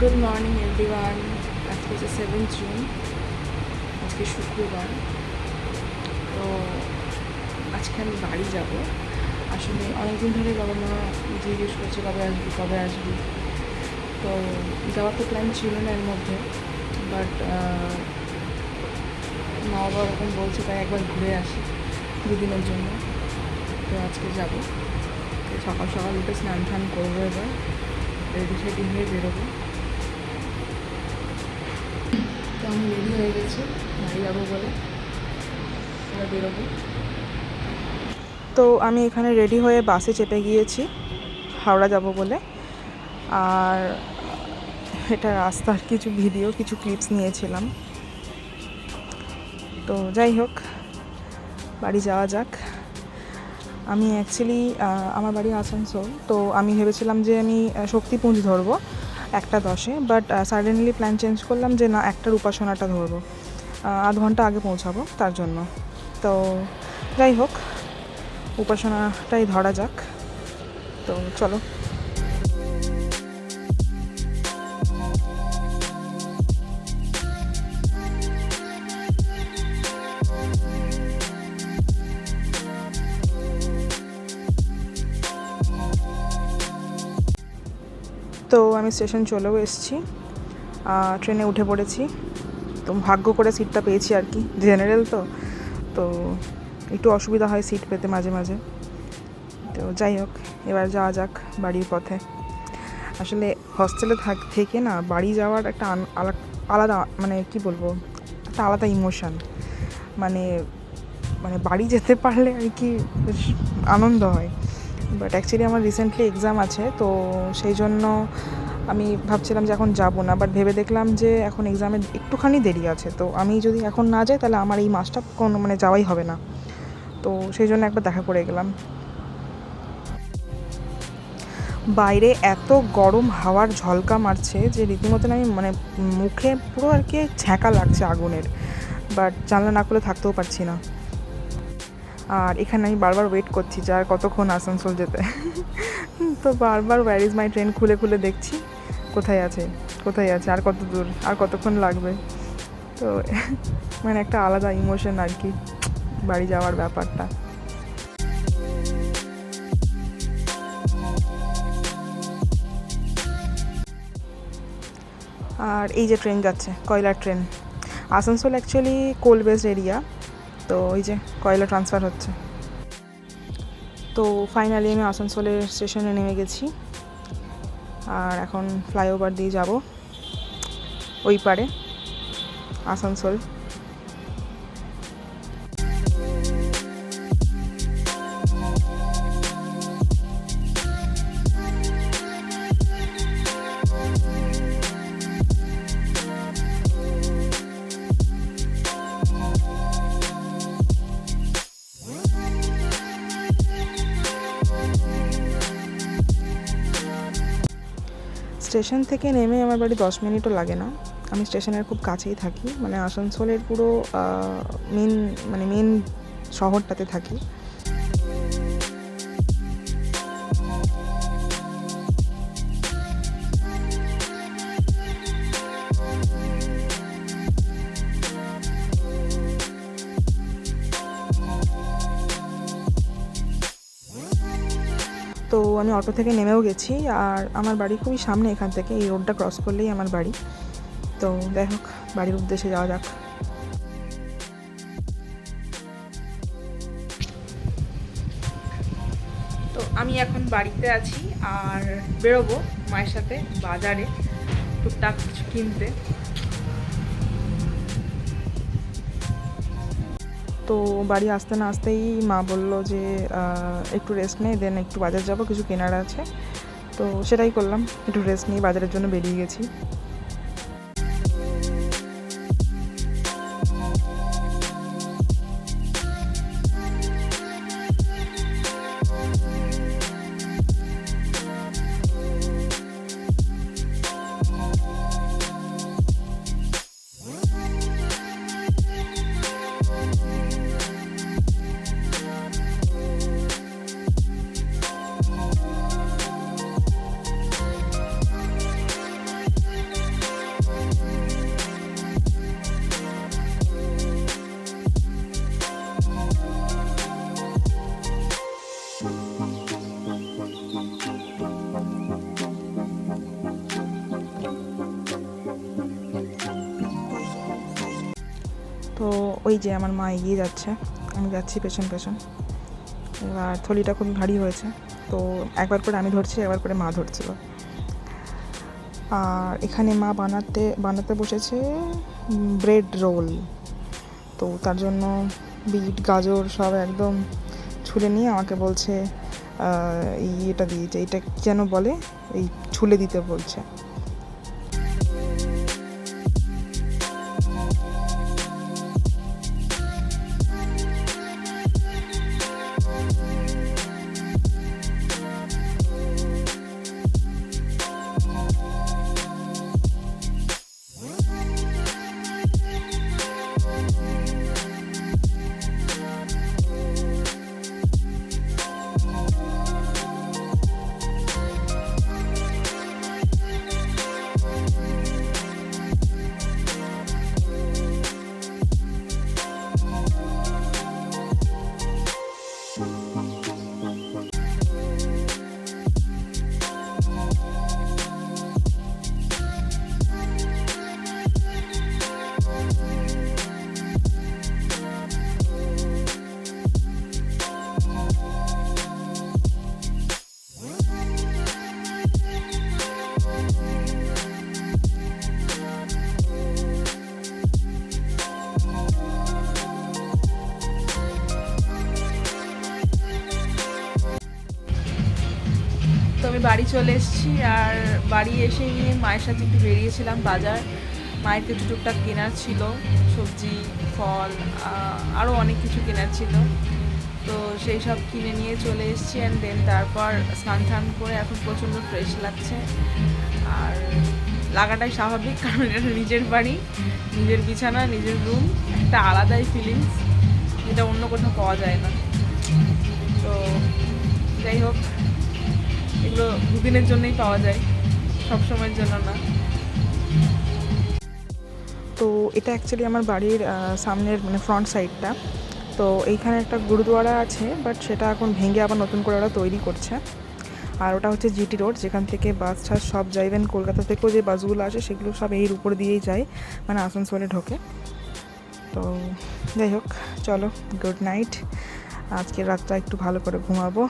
Good morning everyone. আজকে হচ্ছে 7 June, আজকে শুক্রবার। তো আজকে আমি বাড়ি যাব। আসলে অনেকদিন ধরে বাবা মা জিজ্ঞেস করছে কবে আসবি কবে আসবি। তো যাওয়ার তো প্ল্যান ছিল না এর মধ্যে, বাট মা বাবা ওরকম বলছে, তাই একবার ঘুরে আসি দুদিনের জন্য। তো আজকে যাব। সকাল সকাল উঠে স্নান টান করবো, এবার রেডি সেডি হয়ে বেরোবো। তো আমি রেডি হয়ে গেছি বাড়ি যাবো বলে, এবার বেরোবো। তো আমি এখানে রেডি হয়ে বাসে চেপে গিয়েছি হাওড়া যাব বলে। আর এটা রাস্তার কিছু ভিডিও, কিছু ক্লিপস নিয়েছিলাম। তো যাই হোক, বাড়ি যাওয়া যাক। আমি অ্যাকচুয়ালি আমার বাড়ি আসানসোল, তো আমি ভেবেছিলাম যে আমি শক্তিপুঞ্জ ধরবো 1:10, বাট সাডেনলি প্ল্যান চেঞ্জ করলাম যে না, 1টার উপাসনাটা ধরবো, আধ ঘন্টা আগে পৌঁছাবো তার জন্য। তো যাই হোক, উপাসনাটাই ধরা যাক। তো চলো। তো আমি স্টেশন চলেও এসেছি, ট্রেনে উঠে পড়েছি। তো ভাগ্য করে সিটটা পেয়েছি আর কি, জেনারেল তো তো একটু অসুবিধা হয় সিট পেতে মাঝে মাঝে। তো যাই হোক, এবার যাওয়া যাক বাড়ির পথে। আসলে হস্টেলে থেকে না বাড়ি যাওয়ার একটা আলাদা, মানে কি বলবো, একটা আলাদা ইমোশান। মানে মানে বাড়ি যেতে পারলে আর কি বেশ আনন্দ হয়। বাট অ্যাকচুয়ালি আমার রিসেন্টলি এক্সাম আছে, তো সেই জন্য আমি ভাবছিলাম যে এখন যাব না, বাট ভেবে দেখলাম যে এখন এক্সামের একটুখানি দেরি আছে। তো আমি যদি এখন না যাই তাহলে আমার এই মাসটা কোনো যাওয়াই হবে না। তো সেই জন্য একবার দেখা করে গেলাম। বাইরে এত গরম হাওয়ার ঝলকা মারছে যে রীতিমতন আমি মুখে পুরো আর কি ছ্যাঁকা লাগছে আগুনের, বাট জানলা না খুলে থাকতেও পারছি না। আর এখানে আমি বারবার ওয়েট করছি যে আর কতক্ষণ আসানসোল যেতে। তো বারবার ওয়্যার ইজ মাই ট্রেন খুলে খুলে দেখছি কোথায় আছে কোথায় আছে, আর কত দূর, আর কতক্ষণ লাগবে। তো একটা আলাদা ইমোশন আর কি বাড়ি যাওয়ার ব্যাপারটা। আর এই যে ট্রেন যাচ্ছে, কয়লার ট্রেন। আসানসোল অ্যাকচুয়ালি কোল বেসড এরিয়া, তো ওই যে কয়লা ট্রান্সফার হচ্ছে। তো ফাইনালি আমি আসানসোলের স্টেশনে নেমে গেছি, আর এখন ফ্লাইওভার দিয়ে যাব ওই পারে আসানসোল। স্টেশন থেকে নেমে আমার বাড়ি 10 মিনিটও লাগে না। আমি স্টেশনের খুব কাছেই থাকি, আসানসোলের পুরো মেন শহরটাতে থাকি। তো আমি অটো থেকে নেমেও গেছি, আর আমার বাড়ি খুবই সামনে, এখান থেকে এই রোডটা ক্রস করলেই আমার বাড়ি। তো যাই হোক, বাড়ির উদ্দেশ্যে যাওয়া যাক। তো আমি এখন বাড়িতে আছি, আর বেরোবো মায়ের সাথে বাজারে টুকটাক কিছু কিনতে। তো বাড়ি আসতে না আসতেই মা বললো যে একটু রেস্ট নেই, দেন একটু বাজার যাব, কিছু কেনার আছে। তো সেটাই করলাম, একটু রেস্ট নিয়ে বাজারের জন্য বেরিয়ে গেছি। তো ওই যে আমার মা এগিয়ে যাচ্ছে, আমি যাচ্ছি পেছন পেছন। এবার থলিটা খুবই ভারী হয়েছে, তো একবার করে আমি ধরছি, একবার করে মা ধরছিল। আর এখানে মা বানাতে বসেছে ব্রেড রোল। তো তার জন্য বিট গাজর সব একদম ছুলে নিয়ে আমাকে বলছে এটা দিয়েছে, এটা যেন বলে এই ছুলে দিতে বলছে। তো আমি বাড়ি চলে এসেছি, আর বাড়ি এসে নিয়ে মায়ের সাথে একটু বেরিয়েছিলাম বাজার। মায়ের কিছু টুকটাক কেনার ছিল, সবজি, ফল, আরও অনেক কিছু কেনার ছিল। তো সেই সব কিনে নিয়ে চলে এসেছি। অ্যান্ড দেন তারপর স্নান টান করে এখন প্রচণ্ড ফ্রেশ লাগছে। আর লাগাটাই স্বাভাবিক, কারণ এটা নিজের বাড়ি, নিজের বিছানা, নিজের রুম, একটা আলাদাই ফিলিংস, যেটা অন্য কোথাও পাওয়া যায় না। তো যাই হোক, এগুলো দুদিনের জন্যই পাওয়া যায়, সব সময়ের জন্য না। তো এটা অ্যাকচুয়ালি আমার বাড়ির সামনের মানে ফ্রন্ট সাইডটা। তো এইখানে একটা গুরুদুয়ারা আছে, বাট সেটা এখন ভেঙে আবার নতুন করে ওরা তৈরি করছে। আর ওটা হচ্ছে জিটি রোড, যেখান থেকে বাস টাস সব যায়। ইভেন কলকাতা থেকেও যে বাসগুলো আসে সেগুলো সব এর উপর দিয়েই যায়, মানে আসানসোলে ঢোকে। তো যাই হোক, চলো, গুড নাইট। আজকের রাতটা একটু ভালো করে ঘুমাবো।